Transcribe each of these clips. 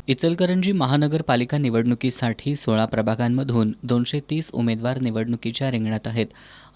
इचलकरंजी महानगरपालिका निवडणुकीसाठी 16 प्रभागांमधून 230 उमेदवार निवडणुकीच्या रिंगणात आहेत.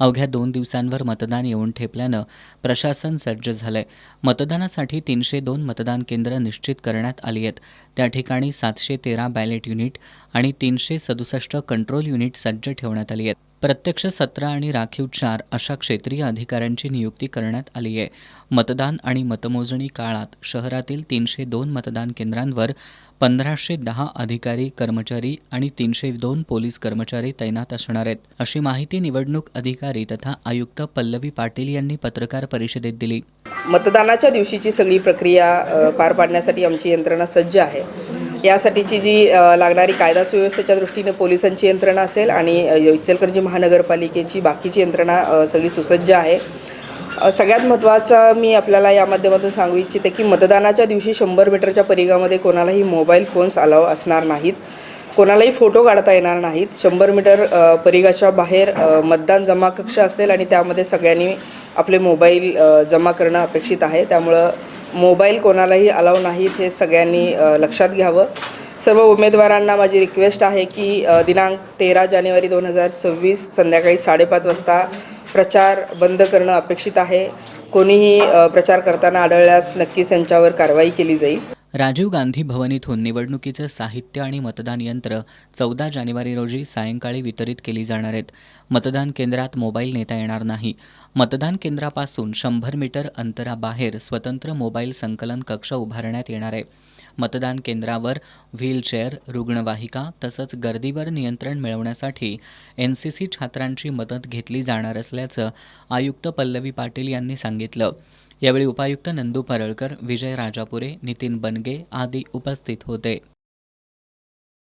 अवघ्या 2 दिवसांवर मतदान येऊन ठेपल्यानं प्रशासन सज्ज झालंय. मतदानासाठी 302 मतदान केंद्र निश्चित करण्यात आली आहेत. त्या ठिकाणी 713 बॅलेट युनिट आणि 367 कंट्रोल युनिट सज्ज ठेवण्यात आली आहेत. प्रत्यक्ष 17 आणि राखीव 4 अशा क्षेत्रीय अधिकाऱ्यांची नियुक्ती करण्यात आली आहे. मतदान आणि मतमोजणी काळात शहरातील 302 मतदान केंद्रांवर 1510 अधिकारी कर्मचारी आणि 302 पोलीस कर्मचारी तैनात असणार आहेत, अशी माहिती निवडणूक अधिकारी तथा आयुक्त पल्लवी पाटील यांनी पत्रकार परिषदेत दिली. मतदानाच्या दिवशीची सगळी प्रक्रिया पार पाडण्यासाठी आमची यंत्रणा सज्ज आहे. यासाठीची जी लागणारी कायदा सुव्यवस्थेच्या दृष्टीने पोलिसांची यंत्रणा असेल आणि इचलकरंजी महानगरपालिकेची बाकीची यंत्रणा सगळी सुसज्ज आहे. सगळ्यात महत्त्वाचं मी आपल्याला या माध्यमातून सांगू इच्छिते की मतदानाच्या दिवशी 100 मीटरच्या परिघामध्ये कोणालाही मोबाईल फोन्स अलाव असणार नाहीत, कोणालाही फोटो काढता येणार नाहीत. 100 मीटर परिघाच्या बाहेर मतदान जमा कक्ष असेल आणि त्यामध्ये सगळ्यांनी आपले मोबाईल जमा करणं अपेक्षित आहे. त्यामुळं मोबाईल कोणालाही अलाव नाहीत हे सगळ्यांनी लक्षात घ्यावं. सर्व उमेदवारांना माझी रिक्वेस्ट आहे की दिनांक 13 जानेवारी 2026 संध्याकाळी 5:30 वाजता प्रचार बंद करणं अपेक्षित आहे. कोणीही प्रचार करताना आढळल्यास नक्कीच त्यांच्यावर कारवाई केली जाईल. राजीव गांधी भवन इथून निवडणुकीचं साहित्य आणि मतदान यंत्र 14 जानेवारी रोजी सायंकाळी वितरित केली जाणार आहेत. मतदान केंद्रात मोबाईल नेता येणार नाही. मतदान केंद्रापासून 100 मीटर अंतराबाहेर स्वतंत्र मोबाईल संकलन कक्ष उभारण्यात येणार आहे. मतदान केंद्रावर व्हीलचेअर, रुग्णवाहिका तसंच गर्दीवर नियंत्रण मिळवण्यासाठी NCC छात्रांची मदत घेतली जाणार असल्याचं आयुक्त पल्लवी पाटील यांनी सांगितलं. यावेळी उपायुक्त नंदू परळकर, विजय राजापुरे, नितीन बनगे आदी उपस्थित होते.